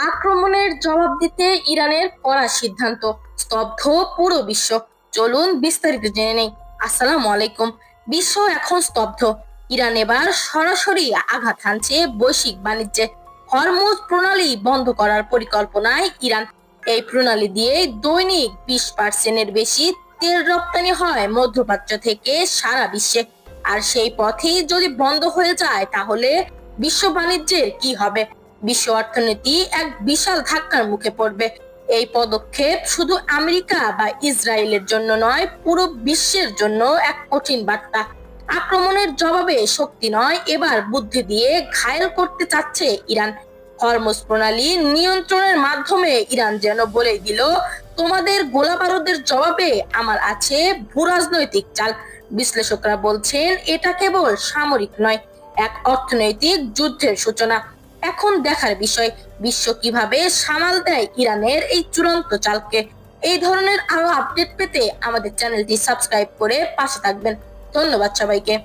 আক্রমণের জবাব দিতে ইরানের কড়া সিদ্ধান্ত, স্তব্ধ পুরো বিশ্ব। চলুন বিস্তারিত জেনে নেই। আসসালামু আলাইকুম। বিশ্ব এখন স্তব্ধ। ইরান এবার সরাসরি আঘাত হানছে বৈশ্বিক বাণিজ্যে। হরমুজ প্রণালী বন্ধ করার পরিকল্পনায় ইরান। এই প্রণালী দিয়ে দৈনিক 20% বেশি তেল রপ্তানি হয় মধ্যপ্রাচ্য থেকে সারা বিশ্বে। আর সেই পথেই যদি বন্ধ হয়ে যায় তাহলে বিশ্ব বাণিজ্যের কি হবে? বিশ্ব অর্থনীতি এক বিশাল ধাক্কার মুখে পড়বে। এই পদক্ষেপ শুধু আমেরিকা বা ইসরায়েলের জন্য নয়, পুরো বিশ্বের জন্য এক কঠিন বার্তা। আক্রমণের জবাবে শক্তি নয়, এবার বুদ্ধি দিয়ে ঘায়েল করতে চাচ্ছে ইরান। হরমুজ প্রণালী নিয়ন্ত্রণের মাধ্যমে ইরান যেন বলে দিল, তোমাদের গোলাবারুদের জবাবে আমার আছে ভূরাজনৈতিক চাল। বিশ্লেষকরা বলছেন এটা কেবল সামরিক নয়, এক অর্থনৈতিক যুদ্ধের সূচনা। এখন দেখার বিষয় বিশ্ব কিভাবে সামাল দেয় ইরানের এই চূড়ান্ত চালকে। এই ধরনের আরো আপডেট পেতে আমাদের চ্যানেলটি সাবস্ক্রাইব করে পাশে থাকবেন। ধন্যবাদ সবাইকে।